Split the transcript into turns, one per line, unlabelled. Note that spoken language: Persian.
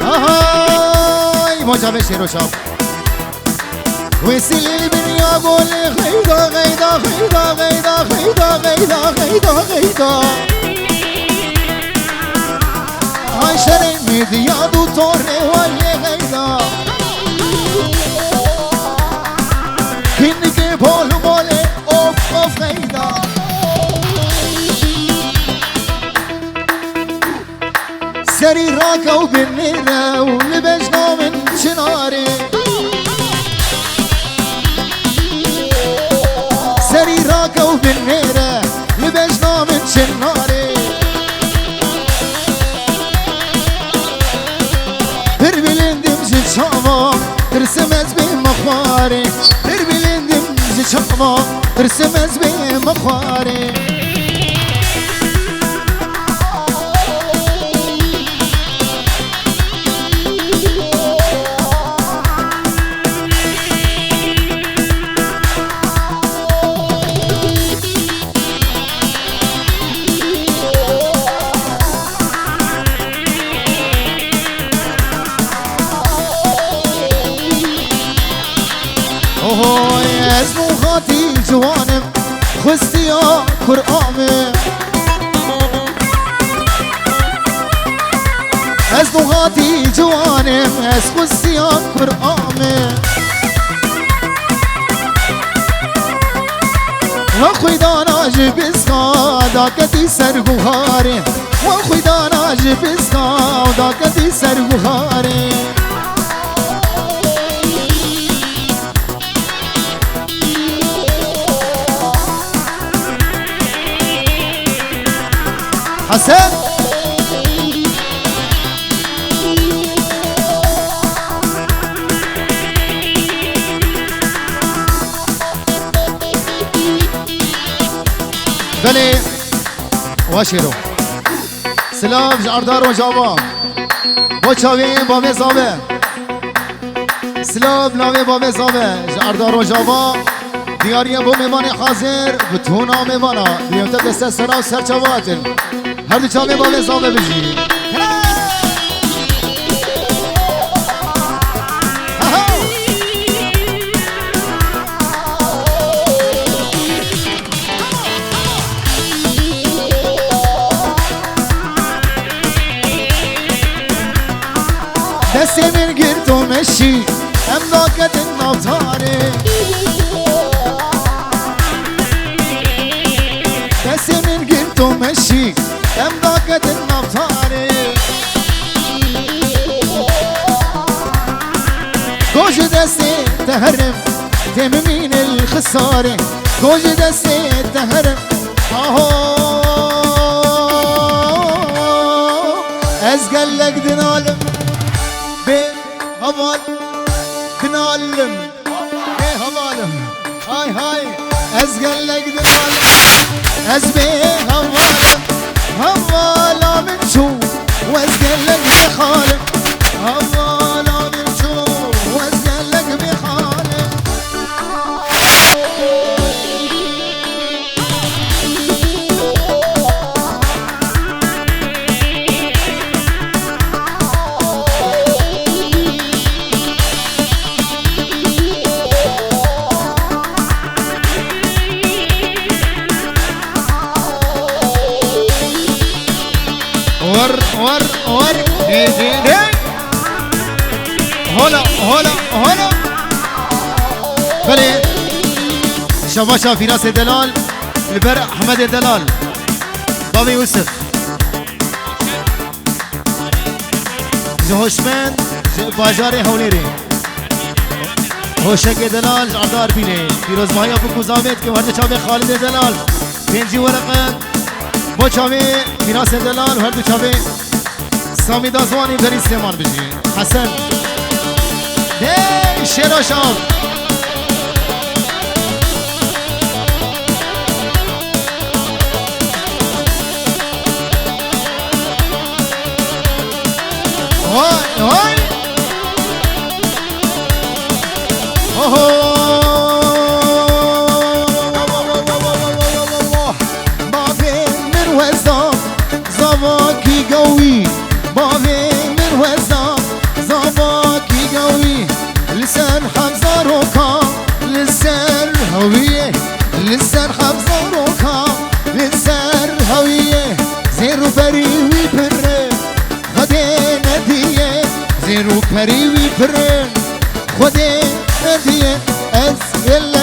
آهای مجابه شیر و شاب وسیل البنيا قول غيدا غيدا غيدا غيدا غيدا غيدا غيدا غيدا هاي شري ميديا دو توري والي غيدا كنك بولو بولي اوف اوف غيدا سري راكا وبالنيرة ولبجنا من شناري سري راكا وبالنيرة لبجنا من شناري بربلندم زي شاما ترسمت بمخواري بربلندم زي شاما ترسمت بمخواري اسمو خاطي جوانم خستي يا قرآمي اسمو خاطي جوانم خستي يا قرآمي وخوي دانا جبستا داكتي سرغوهاري وخوي دانا جبستا داكتي سرغوهاري حسن بلي واشيرو سلام جاردار وجابا وچاوی با مزابه سلام ناوی با مزابه جاردار وجابا دیاری با میوان حاضر بتونا میوانا دیوتا دست سرا و سرچواتن هر دو چاوی با مزابه بجی دستی من گرد و مشی املاکت نوتاره دستی من گرد و مشی املاکت نوتاره گوش دستی تهرم تممین الخساره گوش دستی تهرم از قلق دنالم هوال بنالم ايه هوالم هاي هاي ازقلق دنالم ازبي هوالم هوالا من شو وازقلق بخالم هوالا من شو وازقلق بخالم ور دي هلا بلي شباشا في راس دلال البرع احمد دلال بابي يوسف جهوشمن باجاري هوليري هوشك دلال عدار بيني في روز ماهي ابو كوزامت كي وهذا شابي خالد دلال بنجي ورقه بو چاوی میراث دلال و هر دو چاوی سامی دازوانی بری سیمان بجی حسن دی شراشاب وای وای اوه باوی من وزدام لسر حمزاروكا لسر هوية لسر حمزاروكا لسر هوية زيرو بريوي بره خده نديه زيرو بريوي بره خده نديه از يلا